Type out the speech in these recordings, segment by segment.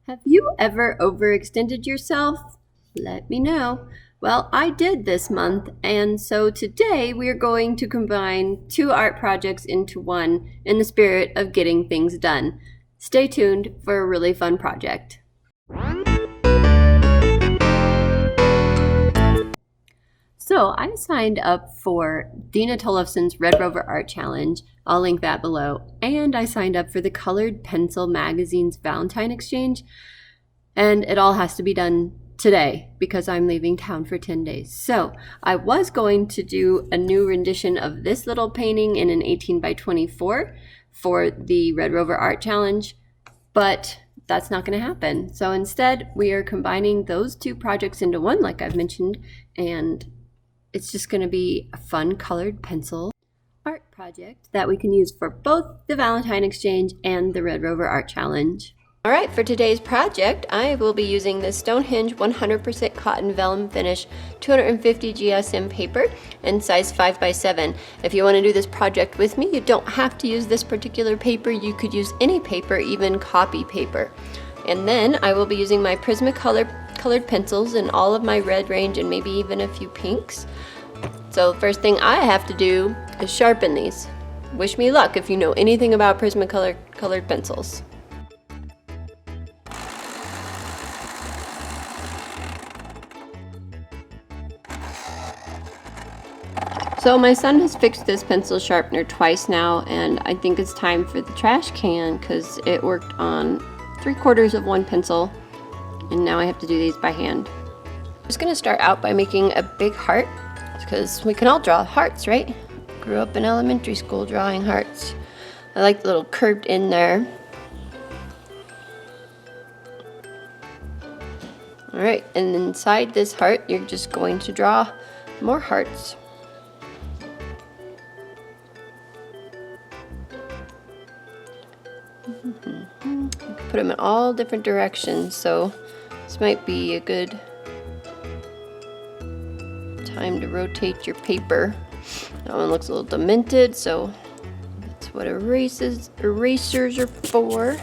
Have you ever overextended yourself? Let me know. Well, I did this month, and so today we are going to combine two art projects into one in the spirit of getting things done. Stay tuned for a really fun project. So I signed up for Dena Tollefson's Red Rover Art Challenge. I'll link that below. And I signed up for the Colored Pencil magazine's Valentine exchange. And it all has to be done today because I'm leaving town for 10 days. So I was going to do a new rendition of this little painting in an 18 by 24 for the Red Rover Art Challenge, but that's not going to happen. So instead, we are combining those two projects into one, like I've mentioned, and it's just going to be a fun colored pencil art project that we can use for both the Valentine Exchange and the Red Rover Art Challenge. All right, for today's project, I will be using this Stonehenge 100% cotton vellum finish 250 GSM paper in size 5x7. If you want to do this project with me, you don't have to use this particular paper. You could use any paper, even copy paper. And then I will be using my Prismacolor Colored Pencils in all of my red range and maybe even a few pinks. So the first thing I have to do is sharpen these. Wish me luck if you know anything about Prismacolor Colored Pencils. So my son has fixed this pencil sharpener twice now, and I think it's time for the trash can because it worked on 3/4 of one pencil, and now I have to do these by hand. I'm just gonna start out by making a big heart because we can all draw hearts, right? Grew up in elementary school drawing hearts. I like the little curved in there. All right, and inside this heart, you're just going to draw more hearts. You can put them in all different directions, so this might be a good time to rotate your paper. That one looks a little demented, so that's what erasers are for.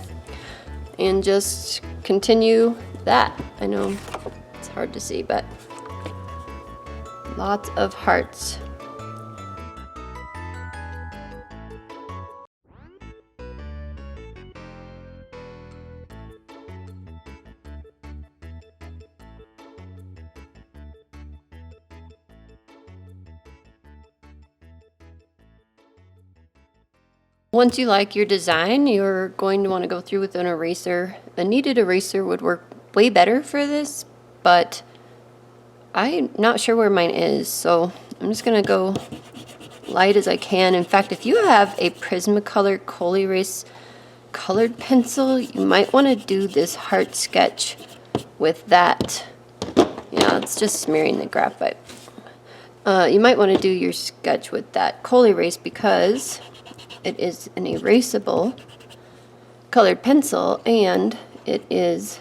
And just continue that. I know it's hard to see, but lots of hearts. Once you like your design, you're going to want to go through with an eraser. A kneaded eraser would work way better for this, but I'm not sure where mine is, so I'm just going to go light as I can. In fact, if you have a Prismacolor Colored Pencil, you might want to do this heart sketch with that. Yeah, it's just smearing the graphite. You might want to do your sketch with that Coal Erase because it is an erasable colored pencil, and it is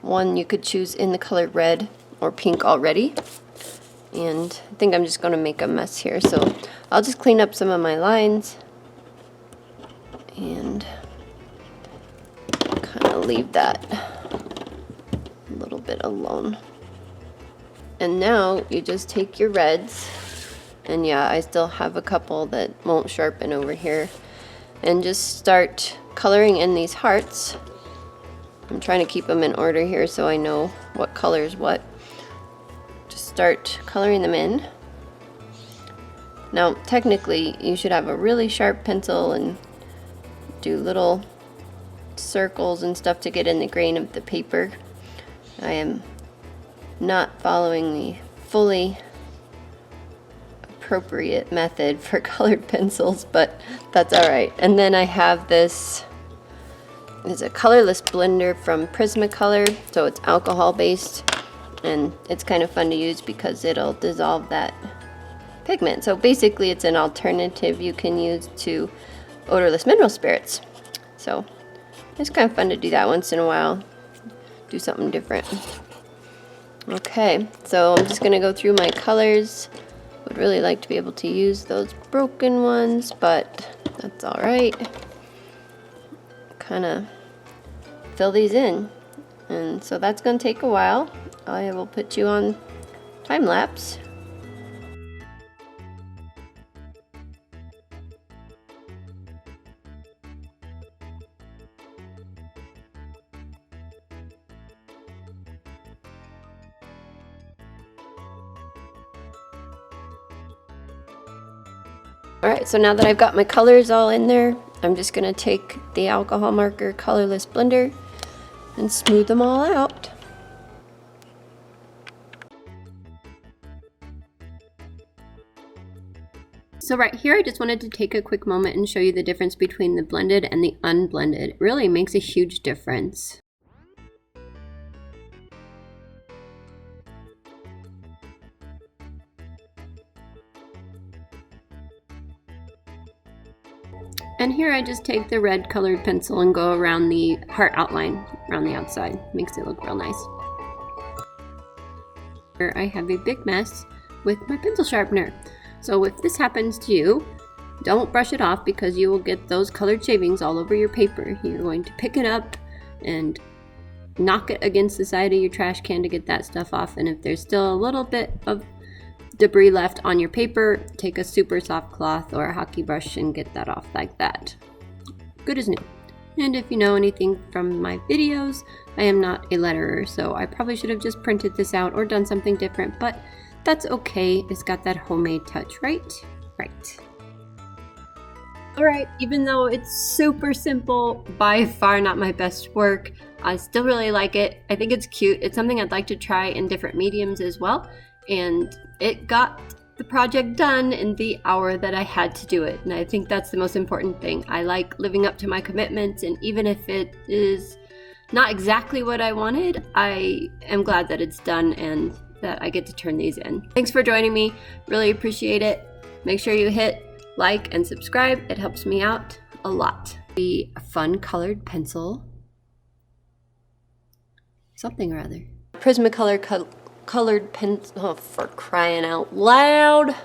one you could choose in the color red or pink already. And I think I'm just going to make a mess here, so I'll just clean up some of my lines and kind of leave that a little bit alone. And now you just take your reds. And yeah, I still have a couple that won't sharpen over here. And just start coloring in these hearts. I'm trying to keep them in order here so I know what color is what. Just start coloring them in. Now, technically, you should have a really sharp pencil and do little circles and stuff to get in the grain of the paper. I am not following the fully appropriate method for colored pencils, but that's all right. And then I have this is a colorless blender from Prismacolor, so it's alcohol based, and it's kind of fun to use because it'll dissolve that pigment. So basically it's an alternative you can use to odorless mineral spirits. So it's kind of fun to do that once in a while, do something different. Okay, so I'm just gonna go through my colors. Would really like to be able to use those broken ones, but that's all right. Kind of fill these in. And so that's going to take a while. I will put you on time lapse. Alright, so now that I've got my colors all in there, I'm just going to take the alcohol marker colorless blender and smooth them all out. So right here, I just wanted to take a quick moment and show you the difference between the blended and the unblended. It really makes a huge difference. And here I just take the red colored pencil and go around the heart outline around the outside. Makes it look real nice. Here I have a big mess with my pencil sharpener. So if this happens to you, don't brush it off because you will get those colored shavings all over your paper. You're going to pick it up and knock it against the side of your trash can to get that stuff off. And if there's still a little bit of debris left on your paper, take a super soft cloth or a hockey brush and get that off like that. Good as new. And if you know anything from my videos, I am not a letterer, so I probably should have just printed this out or done something different, but that's okay. It's got that homemade touch, right? Right. Alright, even though it's super simple, by far not my best work, I still really like it. I think it's cute. It's something I'd like to try in different mediums as well. And it got the project done in the hour that I had to do it. And I think that's the most important thing. I like living up to my commitments, and even if it is not exactly what I wanted, I am glad that it's done and that I get to turn these in. Thanks for joining me. Really appreciate it. Make sure you hit like and subscribe. It helps me out a lot. The fun colored pencil. Something or other. Prismacolor Colored Pencils, oh, for crying out loud.